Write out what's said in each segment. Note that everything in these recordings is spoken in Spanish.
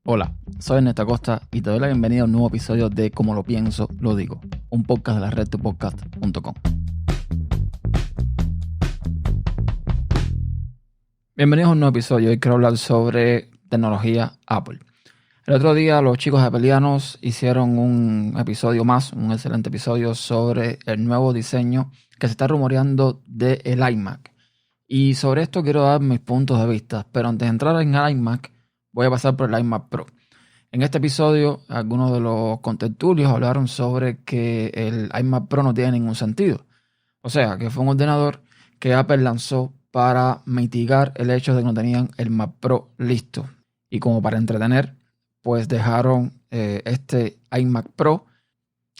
Hola, soy Ernesto Acosta y te doy la bienvenida a un nuevo episodio de Como lo pienso, lo digo, un podcast de la red tupodcast.com. Bienvenidos a un nuevo episodio. Hoy quiero hablar sobre tecnología Apple. El otro día los chicos de Apelianos hicieron un episodio más, un excelente episodio sobre el nuevo diseño que se está rumoreando del iMac. Y sobre esto quiero dar mis puntos de vista, pero antes de entrar en el iMac voy a pasar por el iMac Pro. En este episodio, algunos de los contertulios hablaron sobre que el iMac Pro no tiene ningún sentido. O sea, que fue un ordenador que Apple lanzó para mitigar el hecho de que no tenían el Mac Pro listo. Y como para entretener, pues dejaron este iMac Pro,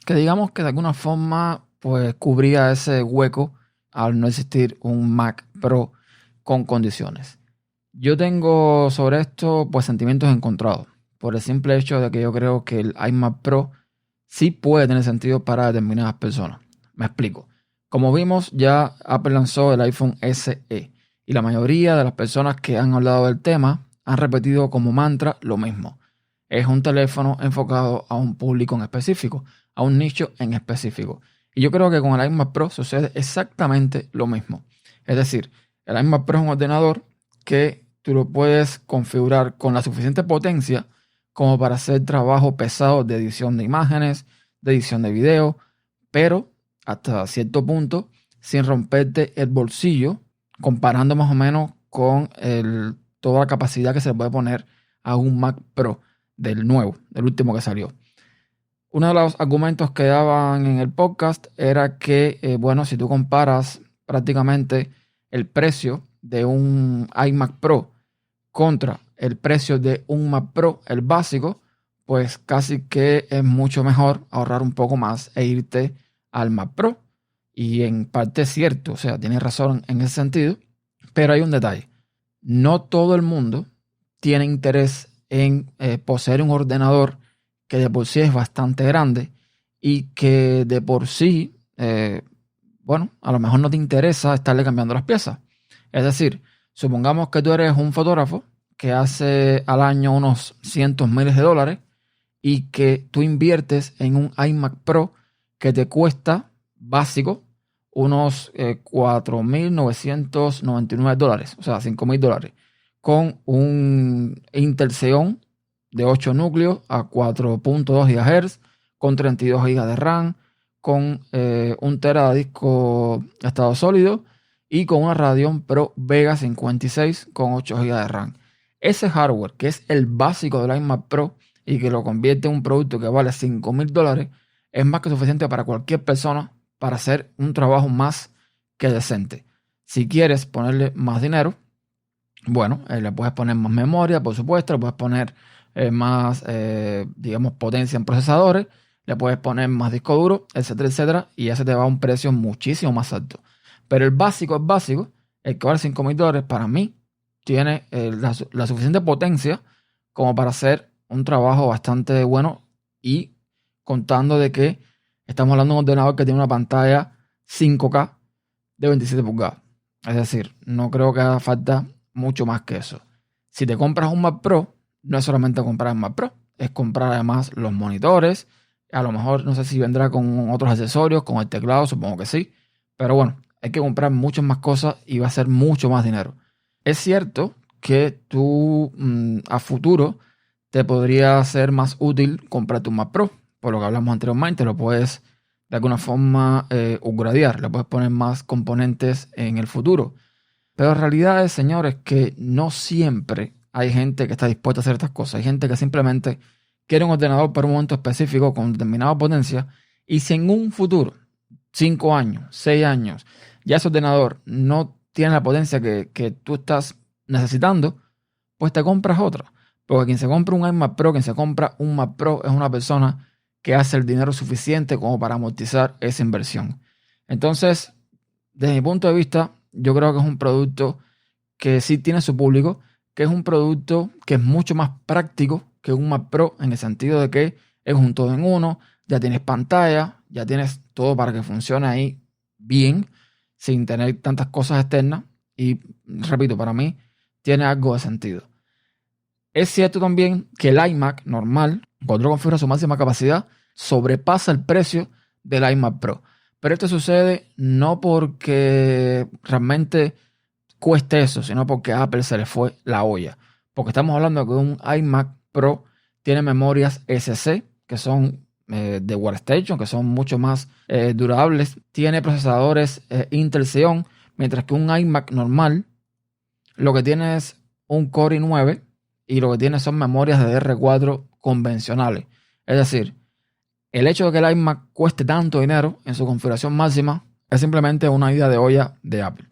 que digamos que de alguna forma pues cubría ese hueco al no existir un Mac Pro con condiciones. Yo tengo sobre esto pues sentimientos encontrados, por el simple hecho de que yo creo que el iMac Pro sí puede tener sentido para determinadas personas. Me explico. Como vimos, ya Apple lanzó el iPhone SE y la mayoría de las personas que han hablado del tema han repetido como mantra lo mismo. Es un teléfono enfocado a un público en específico, a un nicho en específico. Y yo creo que con el iMac Pro sucede exactamente lo mismo. Es decir, el iMac Pro es un ordenador que tú lo puedes configurar con la suficiente potencia como para hacer trabajo pesado de edición de imágenes, de edición de video, pero hasta cierto punto sin romperte el bolsillo, comparando más o menos con toda la capacidad que se le puede poner a un Mac Pro del nuevo, del último que salió. Uno de los argumentos que daban en el podcast era que, si tú comparas prácticamente el precio de un iMac Pro contra el precio de un Mac Pro, el básico, pues casi que es mucho mejor ahorrar un poco más e irte al Mac Pro. Y en parte es cierto, o sea, tienes razón en ese sentido, pero hay un detalle. No todo el mundo tiene interés en poseer un ordenador que de por sí es bastante grande y que de por sí, a lo mejor no te interesa estarle cambiando las piezas. Es decir, supongamos que tú eres un fotógrafo que hace al año unos cientos miles de dólares y que tú inviertes en un iMac Pro que te cuesta básico unos $4,999, o sea, $5,000, con un Intel Xeon de 8 núcleos a 4.2 GHz, con 32 GB de RAM, con 1 TB de disco estado sólido y con una Radeon Pro Vega 56 con 8 GB de RAM. Ese hardware, que es el básico del iMac Pro y que lo convierte en un producto que vale $5,000, es más que suficiente para cualquier persona para hacer un trabajo más que decente. Si quieres ponerle más dinero, le puedes poner más memoria, por supuesto, le puedes poner más, potencia en procesadores, le puedes poner más disco duro, etcétera, etcétera, y ya se te va a un precio muchísimo más alto. Pero el básico, el que vale $5,000, para mí, tiene la suficiente potencia como para hacer un trabajo bastante bueno y contando de que estamos hablando de un ordenador que tiene una pantalla 5K de 27 pulgadas. Es decir, no creo que haga falta mucho más que eso. Si te compras un Mac Pro, no es solamente comprar un Mac Pro, es comprar además los monitores. A lo mejor no sé si vendrá con otros accesorios, con el teclado, supongo que sí. Pero bueno, hay que comprar muchas más cosas y va a ser mucho más dinero. Es cierto que tú a futuro te podría ser más útil comprarte un Mac Pro. Por lo que hablamos anteriormente, lo puedes de alguna forma upgradear, le puedes poner más componentes en el futuro. Pero la realidad es, señores, que no siempre hay gente que está dispuesta a hacer estas cosas. Hay gente que simplemente quiere un ordenador para un momento específico con determinada potencia y si en un futuro, 5 años, 6 años, ya ese ordenador no tiene la potencia que tú estás necesitando, pues te compras otra. Porque quien se compra un iMac Pro, quien se compra un Mac Pro es una persona que hace el dinero suficiente como para amortizar esa inversión. Entonces, desde mi punto de vista, yo creo que es un producto que sí tiene su público, que es un producto que es mucho más práctico que un Mac Pro en el sentido de que es un todo en uno, ya tienes pantalla, ya tienes todo para que funcione ahí bien, sin tener tantas cosas externas y, repito, para mí tiene algo de sentido. Es cierto también que el iMac normal, cuando lo configura su máxima capacidad, sobrepasa el precio del iMac Pro. Pero esto sucede no porque realmente cueste eso, sino porque a Apple se le fue la olla. Porque estamos hablando de que un iMac Pro tiene memorias SC, que son de Workstation, que son mucho más durables. Tiene procesadores Intel Xeon, mientras que un iMac normal lo que tiene es un Core i9 y lo que tiene son memorias de DDR4 convencionales. Es decir, el hecho de que el iMac cueste tanto dinero en su configuración máxima es simplemente una idea de olla de Apple.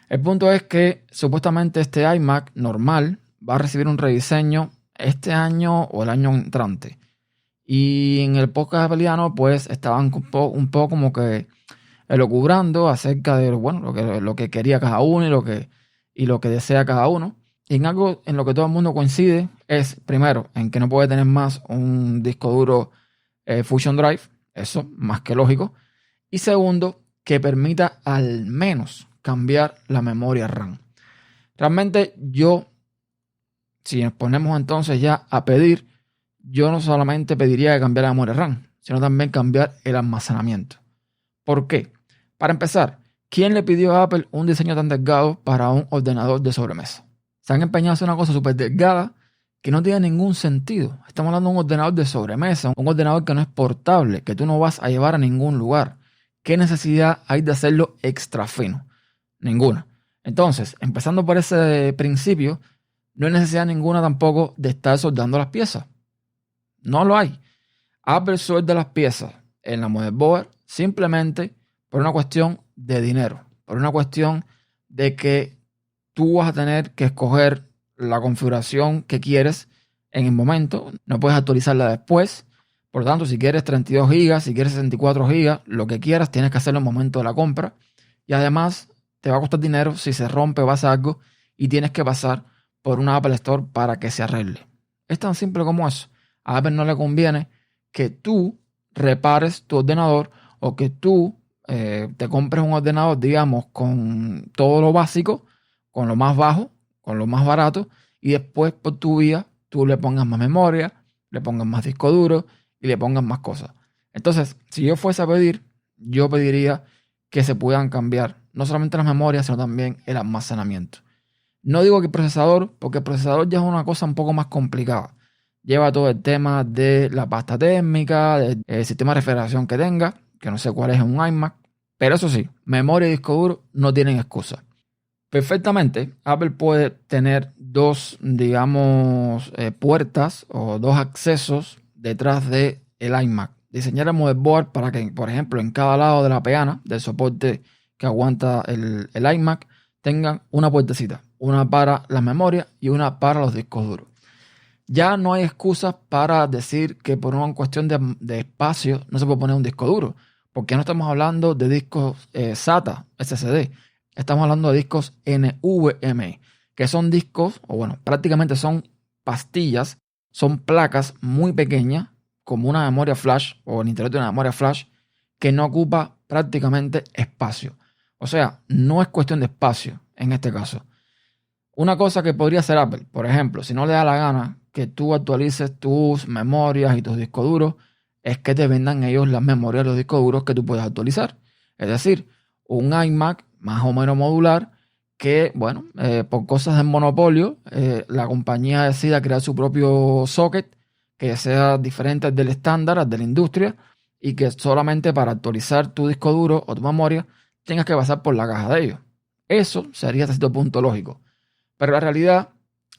El punto es que supuestamente este iMac normal va a recibir un rediseño este año o el año entrante. Y en el podcast apeliano pues estaban un poco como que elucubrando acerca de bueno, lo que quería cada uno y lo que desea cada uno. Y en algo en lo que todo el mundo coincide es, primero, en que no puede tener más un disco duro Fusion Drive, eso más que lógico. Y segundo, que permita al menos cambiar la memoria RAM. Realmente yo, si nos ponemos entonces ya a pedir, yo no solamente pediría que cambiar la memoria RAM, sino también cambiar el almacenamiento. ¿Por qué? Para empezar, ¿quién le pidió a Apple un diseño tan delgado para un ordenador de sobremesa? Se han empeñado a hacer una cosa súper delgada que no tiene ningún sentido. Estamos hablando de un ordenador de sobremesa, un ordenador que no es portable, que tú no vas a llevar a ningún lugar. ¿Qué necesidad hay de hacerlo extra fino? Ninguna. Entonces, empezando por ese principio, no hay necesidad ninguna tampoco de estar soldando las piezas. No lo hay. Apple suelda las piezas en la motherboard simplemente por una cuestión de dinero, por una cuestión de que tú vas a tener que escoger la configuración que quieres en el momento, no puedes actualizarla después. Por lo tanto, si quieres 32 GB, si quieres 64 GB, lo que quieras, tienes que hacerlo en el momento de la compra. Y además, te va a costar dinero si se rompe o pasa algo y tienes que pasar por una Apple Store para que se arregle. Es tan simple como eso. A Apple no le conviene que tú repares tu ordenador o que tú te compres un ordenador, digamos, con todo lo básico, con lo más bajo, con lo más barato, y después por tu vía tú le pongas más memoria, le pongas más disco duro y le pongas más cosas. Entonces, si yo fuese a pedir, yo pediría que se puedan cambiar no solamente las memorias, sino también el almacenamiento. No digo que el procesador, porque el procesador ya es una cosa un poco más complicada. Lleva todo el tema de la pasta térmica, del sistema de refrigeración que tenga, que no sé cuál es un iMac. Pero eso sí, memoria y disco duro no tienen excusa. Perfectamente, Apple puede tener dos, digamos, puertas o dos accesos detrás del iMac. Diseñar el motherboard para que, por ejemplo, en cada lado de la peana del soporte que aguanta el iMac tengan una puertecita. Una para la memoria y una para los discos duros. Ya no hay excusas para decir que por una cuestión de espacio no se puede poner un disco duro. Porque no estamos hablando de discos SATA, SSD. Estamos hablando de discos NVMe, que son discos, o bueno, prácticamente son pastillas, son placas muy pequeñas, como una memoria flash o el interior de una memoria flash, que no ocupa prácticamente espacio. O sea, no es cuestión de espacio en este caso. Una cosa que podría hacer Apple, por ejemplo, si no le da la gana que tú actualices tus memorias y tus discos duros, es que te vendan ellos las memorias de los discos duros que tú puedes actualizar. Es decir, un iMac más o menos modular que, bueno, por cosas del monopolio, la compañía decida crear su propio socket que sea diferente del estándar, al de la industria, y que solamente para actualizar tu disco duro o tu memoria tengas que pasar por la caja de ellos. Eso sería hasta cierto punto lógico. Pero la realidad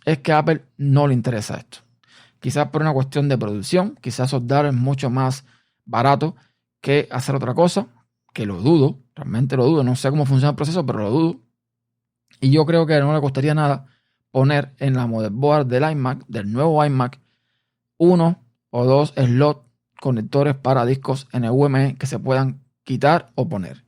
es que a Apple no le interesa esto. Quizás por una cuestión de producción, quizás soldar es mucho más barato que hacer otra cosa, que lo dudo, realmente lo dudo, no sé cómo funciona el proceso, pero lo dudo. Y yo creo que no le costaría nada poner en la motherboard del iMac, del nuevo iMac, uno o dos slots conectores para discos NVMe que se puedan quitar o poner.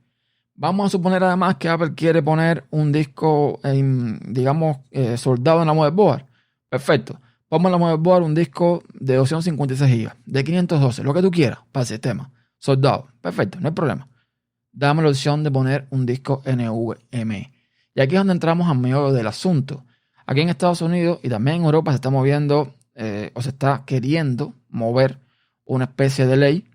Vamos a suponer además que Apple quiere poner un disco, digamos, soldado en la motherboard. Perfecto. Pongo en la motherboard un disco de 256 GB, de 512, lo que tú quieras para el sistema. Soldado. Perfecto, no hay problema. Dame la opción de poner un disco NVMe. Y aquí es donde entramos al meollo del asunto. Aquí en Estados Unidos y también en Europa se está moviendo o se está queriendo mover una especie de ley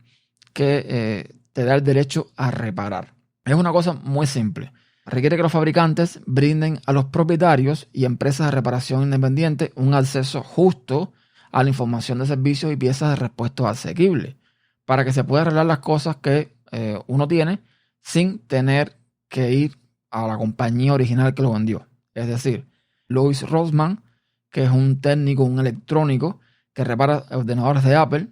que te da el derecho a reparar. Es una cosa muy simple. Requiere que los fabricantes brinden a los propietarios y empresas de reparación independientes un acceso justo a la información de servicios y piezas de repuestos asequibles para que se puedan arreglar las cosas que uno tiene sin tener que ir a la compañía original que lo vendió. Es decir, Louis Rossmann, que es un técnico, un electrónico que repara ordenadores de Apple,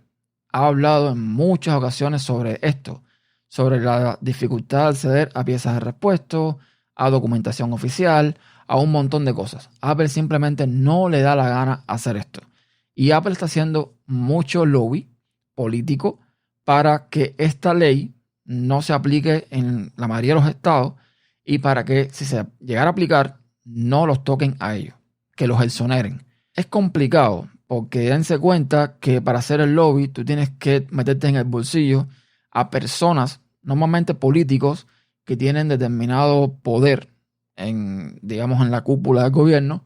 ha hablado en muchas ocasiones sobre esto, sobre la dificultad de acceder a piezas de repuesto, a documentación oficial, a un montón de cosas. Apple simplemente no le da la gana hacer esto. Y Apple está haciendo mucho lobby político para que esta ley no se aplique en la mayoría de los estados y para que, si se llegara a aplicar, no los toquen a ellos, que los exoneren. Es complicado porque dense cuenta que para hacer el lobby tú tienes que meterte en el bolsillo a personas, normalmente políticos, que tienen determinado poder digamos, en la cúpula del gobierno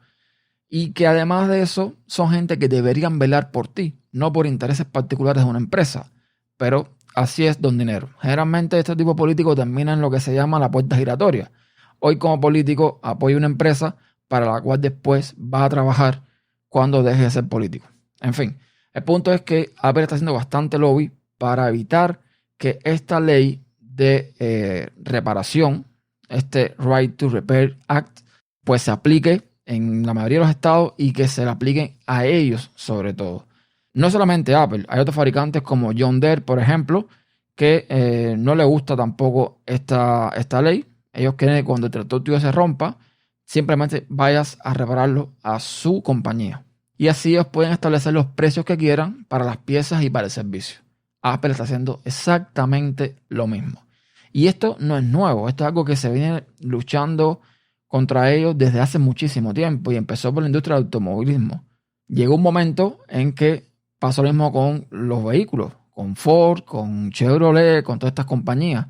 y que además de eso son gente que deberían velar por ti, no por intereses particulares de una empresa. Pero así es don dinero. Generalmente este tipo de políticos termina en lo que se llama la puerta giratoria. Hoy como político apoya una empresa para la cual después vas a trabajar cuando dejes de ser político. En fin, el punto es que Apple está haciendo bastante lobby para evitar que esta ley de reparación, este Right to Repair Act, pues se aplique en la mayoría de los estados y que se le apliquen a ellos sobre todo. No solamente Apple, hay otros fabricantes como John Deere, por ejemplo, que no le gusta tampoco esta ley. Ellos quieren que cuando el tractor tuyo se rompa, simplemente vayas a repararlo a su compañía. Y así ellos pueden establecer los precios que quieran para las piezas y para el servicio. Apple está haciendo exactamente lo mismo. Y esto no es nuevo, esto es algo que se viene luchando contra ellos desde hace muchísimo tiempo y empezó por la industria del automovilismo. Llegó un momento en que pasó lo mismo con los vehículos, con Ford, con Chevrolet, con todas estas compañías,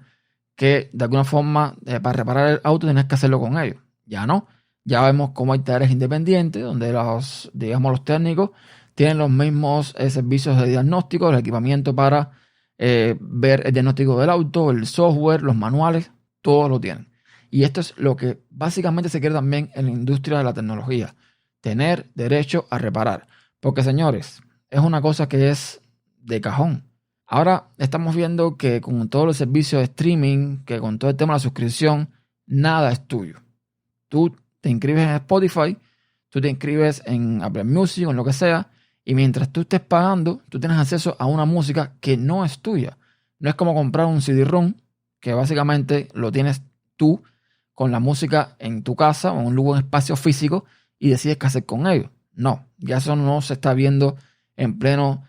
que de alguna forma para reparar el auto tenías que hacerlo con ellos. Ya no, ya vemos cómo hay talleres independientes donde los técnicos tienen los mismos servicios de diagnóstico, el equipamiento para ver el diagnóstico del auto, el software, los manuales, todo lo tienen. Y esto es lo que básicamente se quiere también en la industria de la tecnología, tener derecho a reparar. Porque señores, es una cosa que es de cajón. Ahora estamos viendo que con todos los servicios de streaming, que con todo el tema de la suscripción, nada es tuyo. Tú te inscribes en Spotify, tú te inscribes en Apple Music o en lo que sea, y mientras tú estés pagando, tú tienes acceso a una música que no es tuya. No es como comprar un CD-ROM, que básicamente lo tienes tú con la música en tu casa o en un lugar, en espacio físico y decides qué hacer con ello. No, ya eso no se está viendo en pleno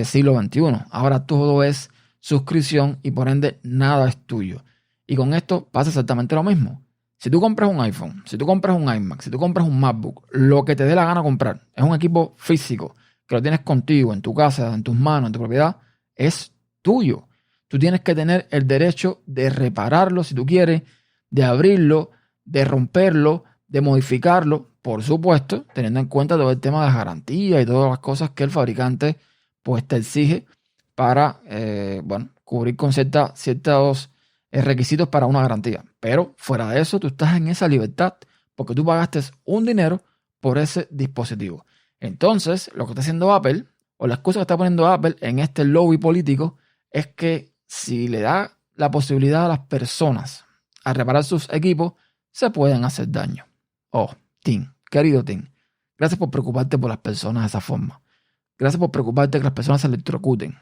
siglo XXI. Ahora todo es suscripción y por ende nada es tuyo. Y con esto pasa exactamente lo mismo. Si tú compras un iPhone, si tú compras un iMac, si tú compras un MacBook, lo que te dé la gana comprar es un equipo físico que lo tienes contigo, en tu casa, en tus manos, en tu propiedad, es tuyo. Tú tienes que tener el derecho de repararlo si tú quieres, de abrirlo, de romperlo, de modificarlo, por supuesto, teniendo en cuenta todo el tema de las garantías y todas las cosas que el fabricante pues te exige para cubrir con ciertos requisitos para una garantía. Pero fuera de eso, tú estás en esa libertad porque tú pagaste un dinero por ese dispositivo. Entonces, lo que está haciendo Apple, o la excusa que está poniendo Apple en este lobby político, es que si le da la posibilidad a las personas a reparar sus equipos, se pueden hacer daño. Oh, Tim, querido Tim, gracias por preocuparte por las personas de esa forma. Gracias por preocuparte que las personas se electrocuten.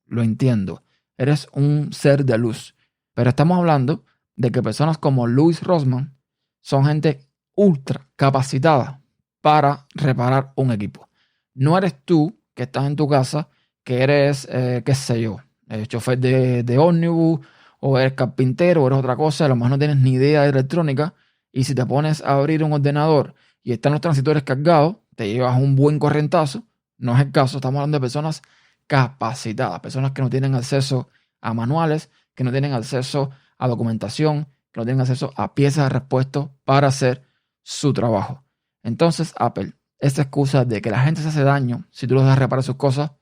Lo entiendo. Eres un ser de luz. Pero estamos hablando de que personas como Louis Rossmann son gente ultra capacitada para reparar un equipo. No eres tú que estás en tu casa, que eres, qué sé yo, chofer de ómnibus, o eres carpintero, o eres otra cosa, a lo mejor no tienes ni idea de electrónica, y si te pones a abrir un ordenador y están los transistores cargados, te llevas un buen corrientazo. No es el caso, estamos hablando de personas capacitadas, personas que no tienen acceso a manuales, que no tienen acceso a documentación, que no tienen acceso a piezas de repuesto para hacer su trabajo. Entonces Apple, esa excusa de que la gente se hace daño si tú los dejas reparar sus cosas,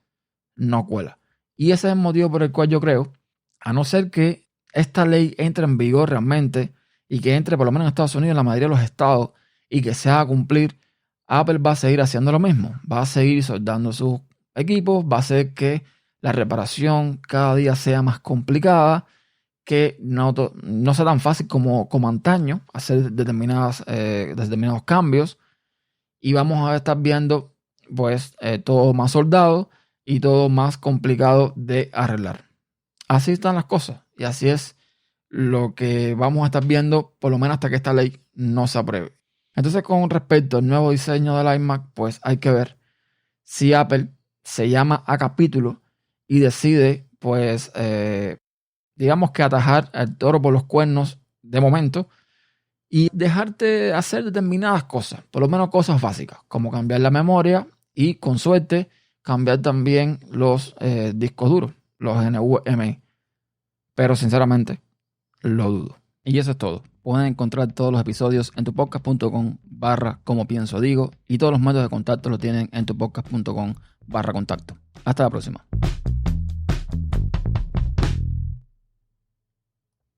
no cuela. Y ese es el motivo por el cual yo creo, a no ser que esta ley entre en vigor realmente y que entre por lo menos en Estados Unidos, en la mayoría de los estados, y que se haga cumplir, Apple va a seguir haciendo lo mismo. Va a seguir soldando sus equipos, va a hacer que la reparación cada día sea más complicada, que no sea tan fácil como antaño hacer determinados cambios, y vamos a estar viendo pues todo más soldado y todo más complicado de arreglar. Así están las cosas y así es lo que vamos a estar viendo por lo menos hasta que esta ley no se apruebe. Entonces, con respecto al nuevo diseño del iMac, pues hay que ver si Apple se llama a capítulo y decide pues digamos que atajar al toro por los cuernos de momento y dejarte hacer determinadas cosas, por lo menos cosas básicas, como cambiar la memoria y, con suerte, cambiar también los discos duros, los NVMe. Pero, sinceramente, lo dudo. Y eso es todo. Pueden encontrar todos los episodios en tupodcast.com/como pienso digo, y todos los métodos de contacto lo tienen en tupodcast.com/contacto. Hasta la próxima.